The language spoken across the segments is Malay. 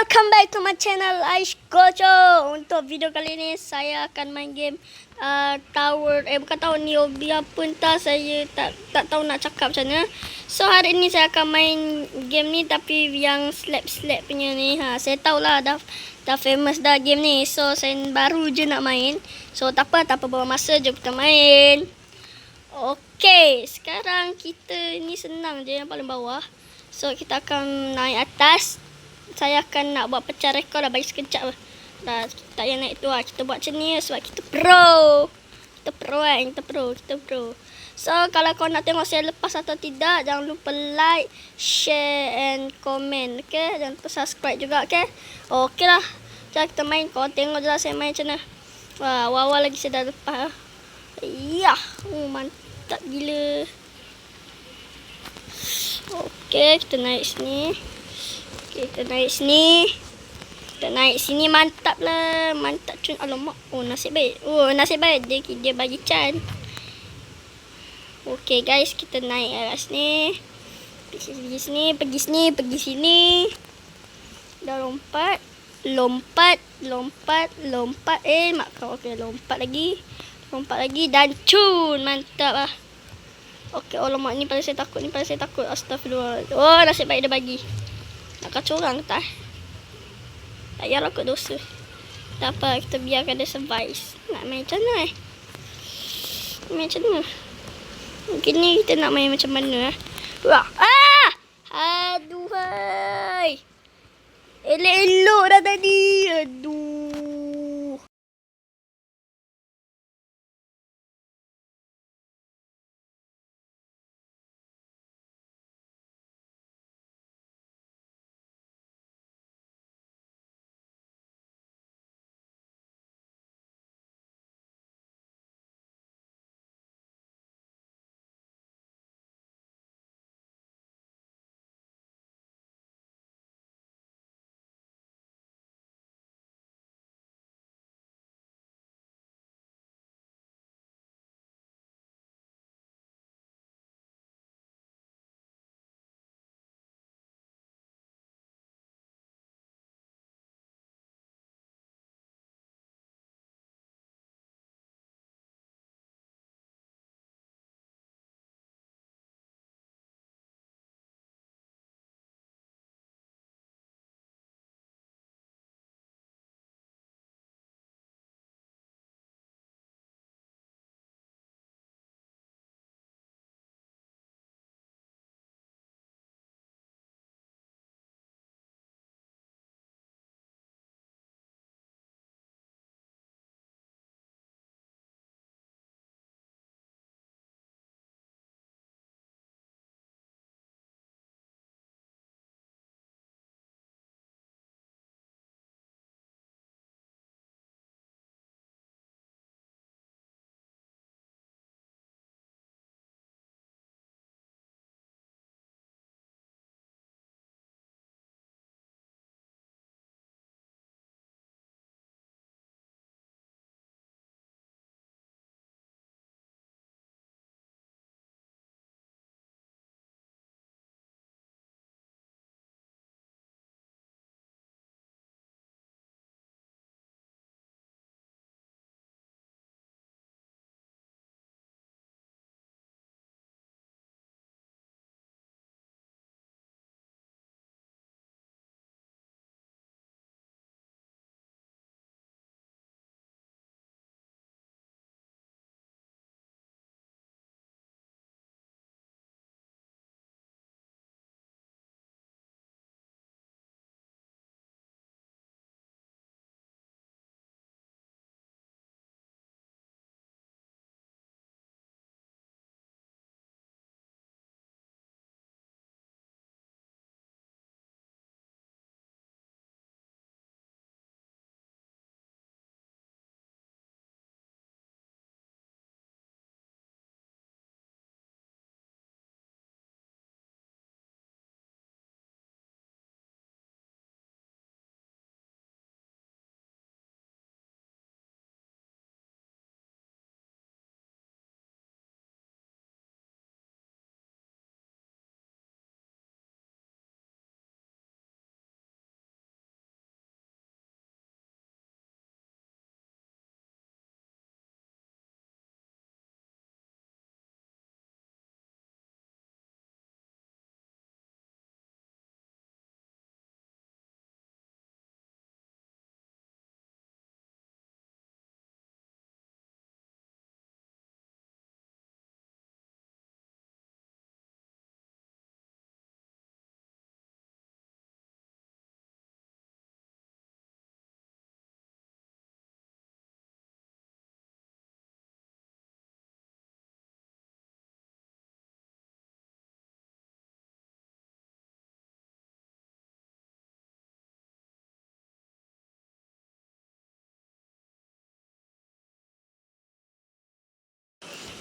Welcome back to my channel Aish Gojo. Untuk video kali ni saya akan main game tower, bukan tower niobe apa entah, saya tak tahu nak cakap macam mana. So hari ni saya akan main game ni tapi yang slap punya ni. Saya tahulah dah famous dah game ni. So saya baru je nak main. So tak apa bawa masa, jom kita main. Okay, sekarang kita ni senang je yang paling bawah. So kita akan naik atas. Saya akan nak buat pecah rekod dah, bagi sekejap lah. Dah tak payah naik tu lah. Kita buat macam ni sebab kita pro. Kita pro. So kalau kau nak tengok saya lepas atau tidak, jangan lupa like, share and comment. Okay, jangan lupa subscribe juga. Okay, okay lah. Jom kita main. Kau tengok je lah saya main macam mana. Wah, awal lagi saya dah lepas. Yah, mantap gila. Okay, kita naik sini. Kita naik sini, mantap lah. Mantap cun. Alamak. Oh, nasib baik. Dia bagi can. Okay guys, kita naik arah sini. Pergi sini. Dah lompat. Mak kau. Okay, lompat lagi. Dan cun. Mantap lah. Okay, alamak. Ni paling saya takut. Astagfirullah. Oh, nasib baik dia bagi. Nak kacau orang tak? Tak payahlah kot dosa. Tak apa, kita biarkan dia survive. Nak main macam mana Mungkin ni kita nak main macam mana Wah. Aduh hai. Elok dah tadi. Aduh.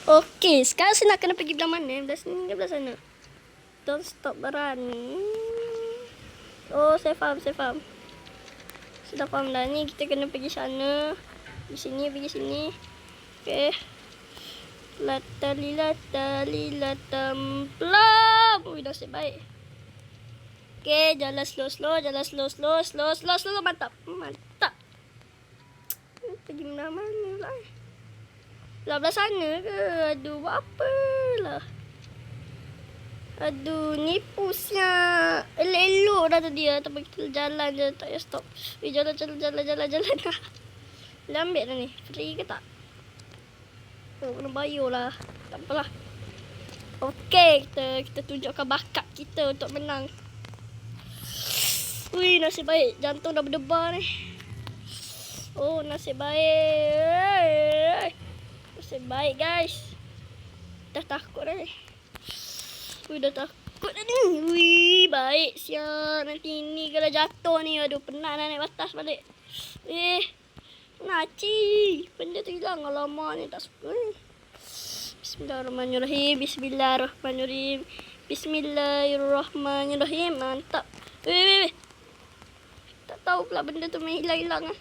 Okey, sekarang saya nak kena pergi belah mana? Belah sini ke belah sana? Don't stop run. Oh, saya faham. Sudah faham dah ni. Kita kena pergi sana. Pergi sini. Okey. Latam. Plop. Oh, nasib baik. Okey, jalan slow. Mantap. Pergi mana pula? Belah sana ke? Aduh, buat apa lah? Aduh, nipu siap. Elok-elok dah tadi ya. Tapi kita jalan je. Tak payah stop. Jalan. Boleh ambil dah ni. Free ke tak? Oh, kena bayar lah. Tak apalah. Okey, kita tunjukkan bakat kita untuk menang. Wih, nasib baik. Jantung dah berdebar ni. Oh, nasib baik. Nasib baik, guys. Dah takut dah ni. Wih, dah takut dah ni. Wih, baik siap. Nanti ni kalau jatuh ni. Aduh, penat nak naik batas balik. Naci. Benda tu hilang. Alamak ni tak suka ni. Bismillahirrahmanirrahim. Mantap. Weh. Tak tahu pula benda tu main hilang-hilang lah.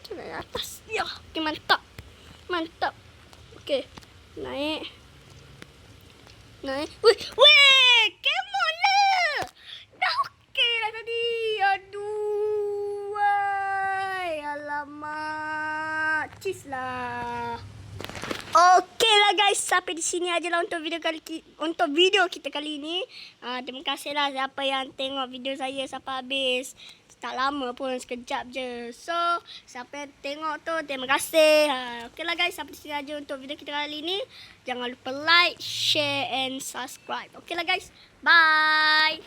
Naik atas. Ya, okey, mantap. Okey. Naik. Weh, come on lah. Dah okey dah tadi. Aduh. Wai, alamak. Cheese lah. Okey lah guys, sampai di sini aja lah untuk video kita kali ini. Terima kasih lah siapa yang tengok video saya sampai habis. Tak lama pun, sekejap je. So, siapa yang tengok tu, terima kasih. Okey lah guys, sampai di sini aja untuk video kita kali ini. Jangan lupa like, share and subscribe. Okey lah guys, bye.